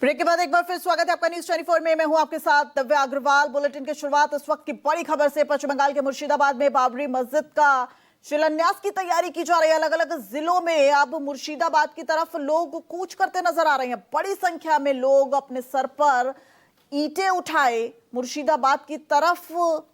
Break के बाद एक बार फिर स्वागत है आपका न्यूज 24 में। मैं हूं आपके साथ दिव्या अग्रवाल। बुलेटिन की शुरुआत इस वक्त की बड़ी खबर से। पश्चिम बंगाल के मुर्शिदाबाद में बाबरी मस्जिद का शिलान्यास की तैयारी की जा रही है। अलग अलग जिलों में अब मुर्शिदाबाद की तरफ लोग कूच करते नजर आ रहे हैं। बड़ी संख्या में लोग अपने सर पर ईंटें उठाए मुर्शिदाबाद की तरफ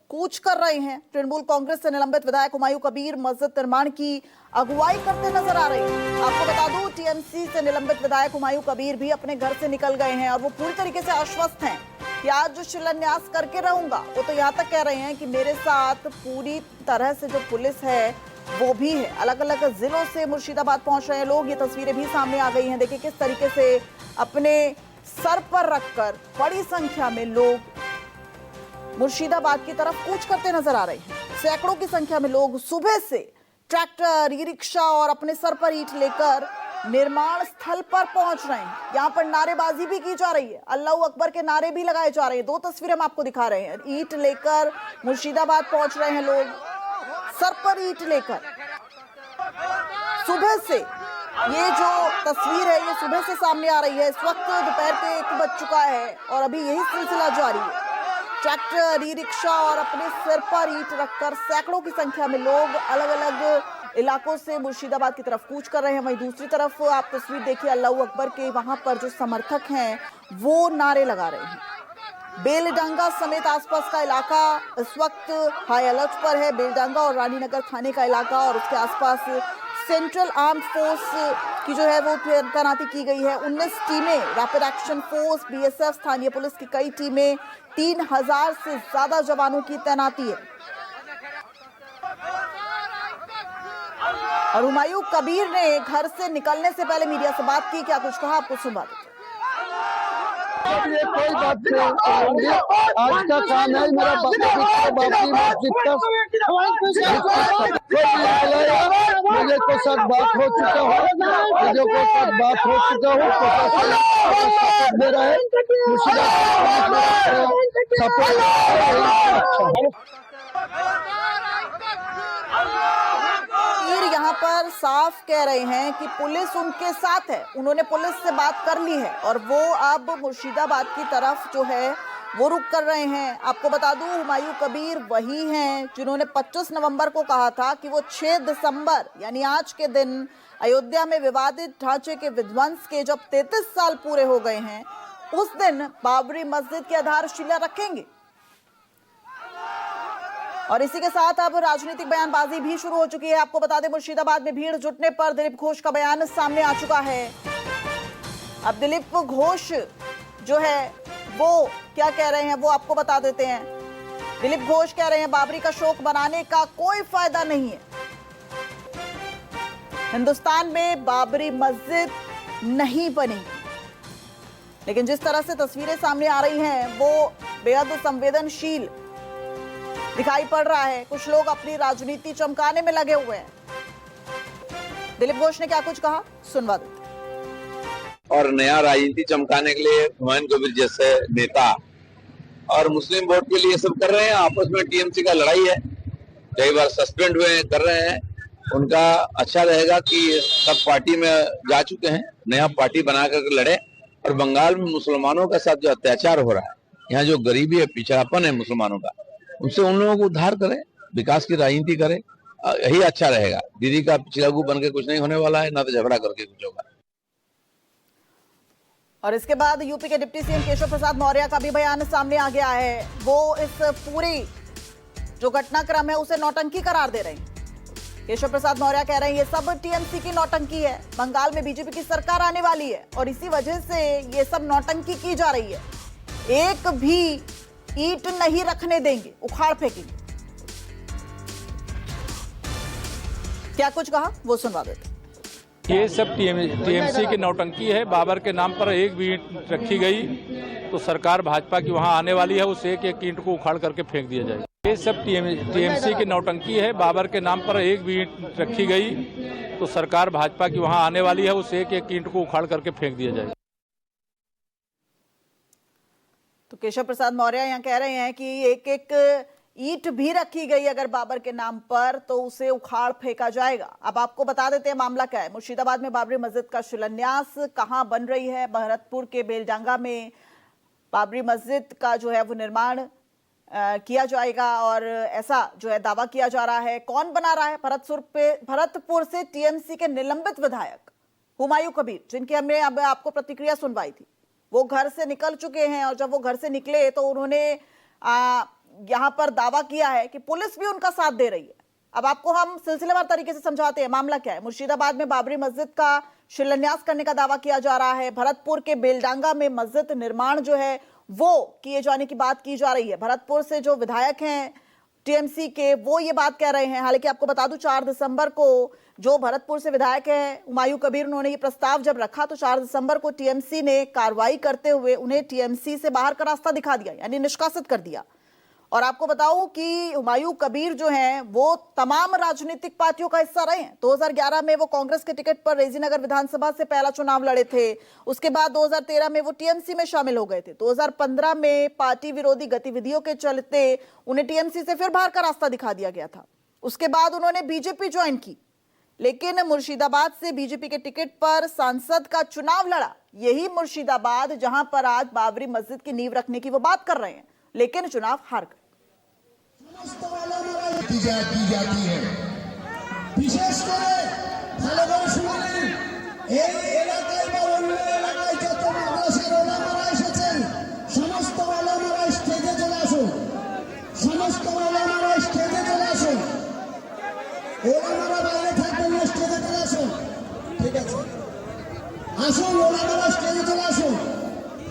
कूच कर रहे हैं। तृणमूल कांग्रेस से निलंबित विधायक हुमायूं कबीर मस्जिद निर्माण की अगुवाई करते नजर आ रहे हैं। आपको बता दूं, टीएमसी से निलंबित विधायक हुमायूं कबीर भी अपने घर से निकल गए हैं और वो पूरी तरीके से आश्वस्त हैं कि आज जो शिलान्यास करके रहूंगा। वो तो यहाँ तक कह रहे हैं कि मेरे साथ पूरी तरह से जो पुलिस है वो भी है। अलग अलग जिलों से मुर्शिदाबाद पहुंच रहे हैं लोग। ये तस्वीरें भी सामने आ गई हैं। देखिए किस तरीके से अपने सर पर रखकर बड़ी संख्या में लोग मुर्शिदाबाद की तरफ कूच करते नजर आ रहे हैं। सैकड़ों की संख्या में लोग सुबह से ट्रैक्टर, ई रिक्शा और अपने सर पर ईंट लेकर निर्माण स्थल पर पहुंच रहे हैं। यहाँ पर नारेबाजी भी की जा रही है। अल्लाहू अकबर के नारे भी लगाए जा रहे हैं। दो तस्वीरें हम आपको दिखा रहे हैं। ईंट लेकर मुर्शिदाबाद पहुंच रहे हैं लोग, सर पर ईंट लेकर। सुबह से ये जो तस्वीर है ये सुबह से सामने आ रही है। इस वक्त दोपहर के 1 बज चुका है और अभी यही सिलसिला जारी है। ट्रैक्टर, ई रिक्शा और अपने सिर पर ईंट रखकर सैकड़ों की संख्या में लोग अलग अलग इलाकों से मुर्शिदाबाद की तरफ कूच कर रहे हैं। वहीं दूसरी तरफ आप तस्वीर देखिए अल्लाहू अकबर के, वहां पर जो समर्थक हैं वो नारे लगा रहे हैं। बेलडांगा समेत आसपास का इलाका इस वक्त हाई अलर्ट पर है। बेलडांगा और रानीनगर थाने का इलाका और उसके आसपास सेंट्रल आर्म्ड फोर्स की जो है वो तैनाती की गई है। 19 टीमें, रैपिड एक्शन फोर्स, बीएसएफ, स्थानीय पुलिस की कई टीमें, 3000 से ज्यादा जवानों की तैनाती है। और हुमायूं कबीर ने घर से निकलने से पहले मीडिया से बात की। क्या कुछ कहा आपको सुनवा देते हैं। ये कोई बात नहीं, आज का काम है मेरा बाकी मुझे तो सब बात हो चुका हो, मुझे को सब बात हो चुका हो। मेरा है यहाँ पर साफ कह रहे हैं कि पुलिस उनके साथ है। उन्होंने पुलिस से बात कर ली है और वो अब मुर्शिदाबाद की तरफ जो है वो रुक कर रहे हैं। आपको बता दूं, हुमायूं कबीर वही हैं जिन्होंने 25 नवंबर को कहा था कि वो 6 दिसंबर यानी आज के दिन अयोध्या में विवादित ढांचे के विध्वंस के जब 33 साल पूरे हो गए हैं उस दिन बाबरी मस्जिद की आधारशिला रखेंगे। और इसी के साथ अब राजनीतिक बयानबाजी भी शुरू हो चुकी है। आपको बता दें, मुर्शिदाबाद में भीड़ जुटने पर दिलीप घोष का बयान सामने आ चुका है। अब दिलीप घोष जो है वो क्या कह रहे हैं वो आपको बता देते हैं। दिलीप घोष कह रहे हैं बाबरी का शोक बनाने का कोई फायदा नहीं है। हिंदुस्तान में बाबरी मस्जिद नहीं बनेगी। लेकिन जिस तरह से तस्वीरें सामने आ रही हैं वो बेहद संवेदनशील दिखाई पड़ रहा है। कुछ लोग अपनी राजनीति चमकाने में लगे हुए हैं। दिलीप घोष ने क्या कुछ कहा सुनवा देते। और नया राजनीति चमकाने के लिए हुमायूं कबीर जैसे नेता और मुस्लिम वोट के लिए सब कर रहे हैं। आपस में टीएमसी का लड़ाई है, कई बार सस्पेंड हुए कर रहे हैं। उनका अच्छा रहेगा कि सब पार्टी में जा चुके हैं, नया पार्टी बना करके लड़े। और बंगाल में मुसलमानों के साथ जो अत्याचार हो रहा है, यहाँ जो गरीबी है, पिछड़ापन है मुसलमानों का, उनसे उन लोगों को उद्धार करें, विकास की राजनीति करें, यही अच्छा रहेगा। दीदी का पिछड़ागू बन के कुछ नहीं होने वाला है, ना तो झगड़ा करके कुछ होगा। और इसके बाद यूपी के डिप्टी सीएम केशव प्रसाद मौर्य का भी बयान सामने आ गया है। वो इस पूरी जो घटनाक्रम है उसे नौटंकी करार दे रहे हैं। केशव प्रसाद मौर्य कह रहे हैं ये सब टीएमसी की नौटंकी है। बंगाल में बीजेपी की सरकार आने वाली है और इसी वजह से ये सब नौटंकी की जा रही है। एक भी ईंट नहीं रखने देंगे, उखाड़ फेंकेंगे। क्या कुछ कहा वो सुनवा देते। ये सब टीएमसी की नौटंकी है। बाबर के नाम पर एक भी ईंट रखी गई तो सरकार भाजपा की वहां आने वाली है, उस एक एक ईंट को उखाड़ करके फेंक दिया जाएगा। ये सब टीएमसी की नौटंकी है। बाबर के नाम पर एक भी ईंट रखी गई तो सरकार भाजपा की वहां आने वाली है, उस एक एक ईंट को उखाड़ करके फेंक दिया जाएगा। तो केशव प्रसाद मौर्य यहाँ कह रहे हैं कि एक एक ईंट भी रखी गई अगर बाबर के नाम पर तो उसे उखाड़ फेंका जाएगा। अब आपको बता देते हैं मामला क्या है। मुर्शिदाबाद में बाबरी मस्जिद का शिलान्यास कहां बन रही है? भरतपुर के बेलडांगा में बाबरी मस्जिद का जो है वो निर्माण किया जाएगा और ऐसा जो है दावा किया जा रहा है। कौन बना रहा है? भरतपुर से टीएमसी के निलंबित विधायक हुमायूं कबीर, जिनकी हमने अब आपको प्रतिक्रिया सुनवाई थी, वो घर से निकल चुके हैं और जब वो घर से निकले तो उन्होंने यहां पर दावा किया है कि पुलिस भी उनका साथ दे रही है। अब आपको हम सिलसिलेवार तरीके से समझाते हैं मामला क्या है। मुर्शिदाबाद में बाबरी मस्जिद का शिलान्यास करने का दावा किया जा रहा है। भरतपुर के बेलडांगा में मस्जिद निर्माण जो है वो किए जाने की बात की जा रही है। भरतपुर से जो विधायक हैं टीएमसी के वो ये बात कह रहे हैं। हालांकि आपको बता दूं 4 दिसंबर को जो भरतपुर से विधायक हैं हुमायूं कबीर, उन्होंने ये प्रस्ताव जब रखा तो 4 दिसंबर को टीएमसी ने कार्रवाई करते हुए उन्हें टीएमसी से बाहर का रास्ता दिखा दिया, यानी निष्कासित कर दिया। और आपको बताऊं कि हुमायूं कबीर जो हैं वो तमाम राजनीतिक पार्टियों का हिस्सा रहे हैं। 2011 में वो कांग्रेस के टिकट पर रेजीनगर विधानसभा से पहला चुनाव लड़े थे। उसके बाद 2013 में वो टीएमसी में शामिल हो गए थे। 2015 में पार्टी विरोधी गतिविधियों के चलते उन्हें टीएमसी से फिर बाहर का रास्ता दिखा दिया गया था। उसके बाद उन्होंने बीजेपी ज्वाइन की, लेकिन मुर्शिदाबाद से बीजेपी के टिकट पर सांसद का चुनाव लड़ा। यही मुर्शिदाबाद जहां पर आज बाबरी मस्जिद की नींव रखने की वो बात कर रहे हैं, लेकिन चुनाव हार गए। की जाती है বিশেষ করে ভালোভাবে শুনলেন এই এলাকায় বা অন্য এলাকায় যত মাদ্রাসার ওলামারা এসেছেন সমস্ত ওলামারা স্টেজে চলে আসুন, সমস্ত ওলামারা স্টেজে চলে আসুন, ওলামারা বাইরে থাকবেন না, স্টেজে চলে আসুন। ঠিক আছে, আসুন ওলামারা স্টেজে চলে আসুন,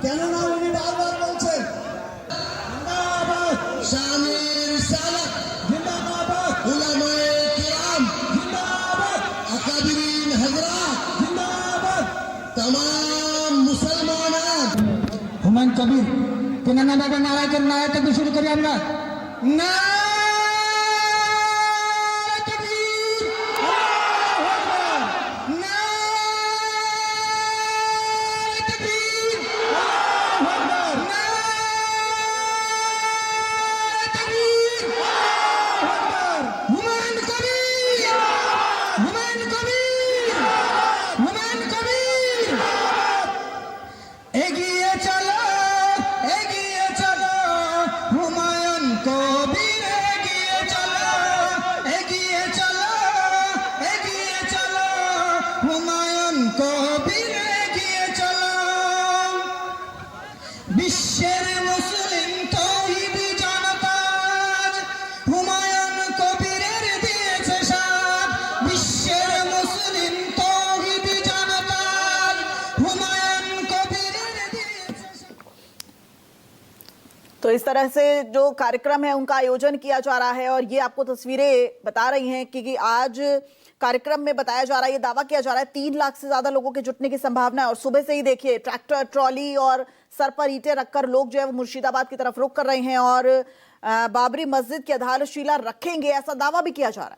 কেননা উনি বারবার বলছেন शामिर सालक जिंदाबाद, उलमाए किराम जिंदाबाद, अकाबिरीन हजरात जिंदाबाद, तमाम मुसलमान। हुमायूं कबीर के नारा के नारा तक शुरू करिए আমরা नारे तकबीर, नारे तकबीर, এগিয়ে চলো এগিয়ে চলো হুমায়ুন কবির, এগিয়ে চলো এগিয়ে চলো এগিয়ে চলো হুমায়ুন কবির, এগিয়ে চলো। বিশ্বের মুসলিম তৌহিদি জনতা হুমায়ুন কবিরের দিয়েছে সাথ। বিশ্বের মুসলিম তৌহিদি জনতা হুমায়ুন কবিরের দিয়েছে সাথ। तो इस तरह से जो कार्यक्रम है उनका आयोजन किया जा रहा है और ये आपको तस्वीरें बता रही हैं कि आज कार्यक्रम में बताया जा रहा है, ये दावा किया जा रहा है 3 लाख से ज्यादा लोगों के जुटने की संभावना है। और सुबह से ही देखिए ट्रैक्टर ट्रॉली और सर पर ईंटें रखकर लोग जो है वो मुर्शिदाबाद की तरफ रुख कर रहे हैं और बाबरी मस्जिद की आधारशिला रखेंगे, ऐसा दावा भी किया जा रहा है।